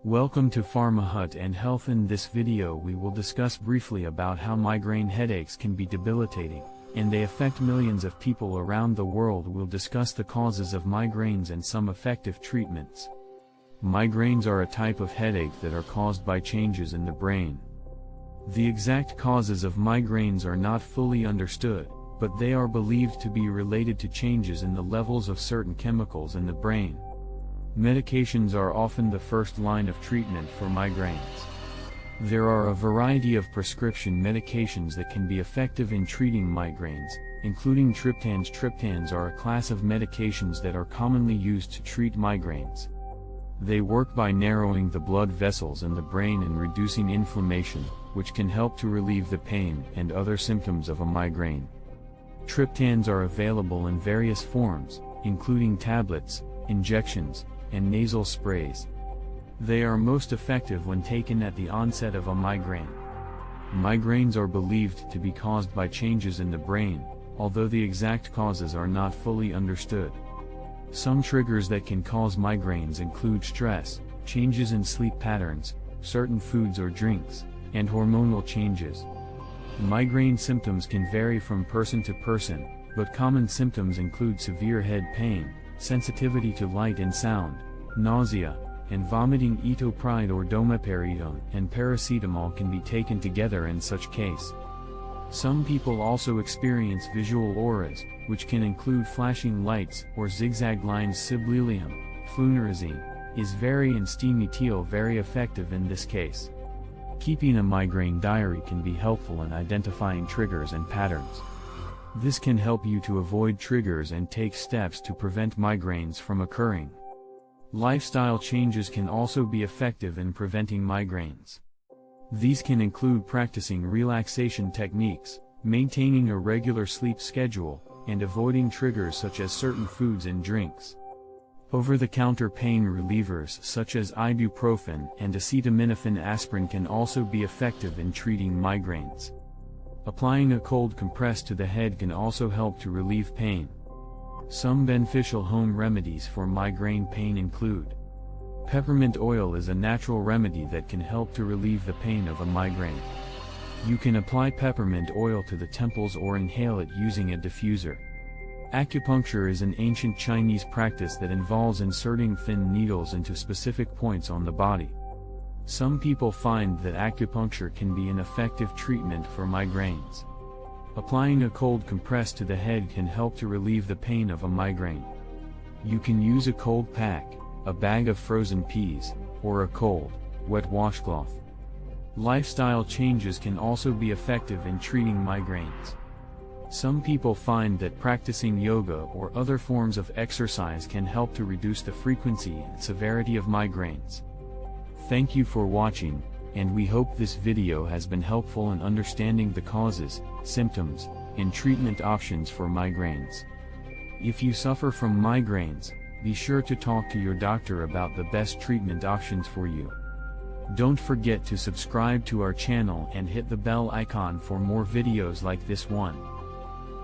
Welcome to Pharma Hut and Health. In this video we will discuss briefly about how migraine headaches can be debilitating, and they affect millions of people around the world. We'll discuss the causes of migraines and some effective treatments. Migraines are a type of headache that are caused by changes in the brain. The exact causes of migraines are not fully understood, but they are believed to be related to changes in the levels of certain chemicals in the brain. Medications are often the first line of treatment for migraines. There are a variety of prescription medications that can be effective in treating migraines, including triptans. Triptans are a class of medications that are commonly used to treat migraines. They work by narrowing the blood vessels in the brain and reducing inflammation, which can help to relieve the pain and other symptoms of a migraine. Triptans are available in various forms, including tablets, injections, and nasal sprays. They are most effective when taken at the onset of a migraine. Migraines are believed to be caused by changes in the brain, although the exact causes are not fully understood. Some triggers that can cause migraines include stress, changes in sleep patterns, certain foods or drinks, and hormonal changes. Migraine symptoms can vary from person to person, but common symptoms include severe head pain, sensitivity to light and sound, nausea, and vomiting. Etopride or domperidone and paracetamol can be taken together in such case. Some people also experience visual auras, which can include flashing lights or zigzag lines. Sibulelium, flunarizine, is very and steametil very effective in this case. Keeping a migraine diary can be helpful in identifying triggers and patterns. This can help you to avoid triggers and take steps to prevent migraines from occurring. Lifestyle changes can also be effective in preventing migraines. These can include practicing relaxation techniques, maintaining a regular sleep schedule, and avoiding triggers such as certain foods and drinks. Over-the-counter pain relievers such as ibuprofen and acetaminophen aspirin can also be effective in treating migraines. Applying a cold compress to the head can also help to relieve pain. Some beneficial home remedies for migraine pain include: peppermint oil is a natural remedy that can help to relieve the pain of a migraine. You can apply peppermint oil to the temples or inhale it using a diffuser. Acupuncture is an ancient Chinese practice that involves inserting thin needles into specific points on the body. Some people find that acupuncture can be an effective treatment for migraines. Applying a cold compress to the head can help to relieve the pain of a migraine. You can use a cold pack, a bag of frozen peas, or a cold, wet washcloth. Lifestyle changes can also be effective in treating migraines. Some people find that practicing yoga or other forms of exercise can help to reduce the frequency and severity of migraines. Thank you for watching, and we hope this video has been helpful in understanding the causes, symptoms, and treatment options for migraines. If you suffer from migraines, be sure to talk to your doctor about the best treatment options for you. Don't forget to subscribe to our channel and hit the bell icon for more videos like this one.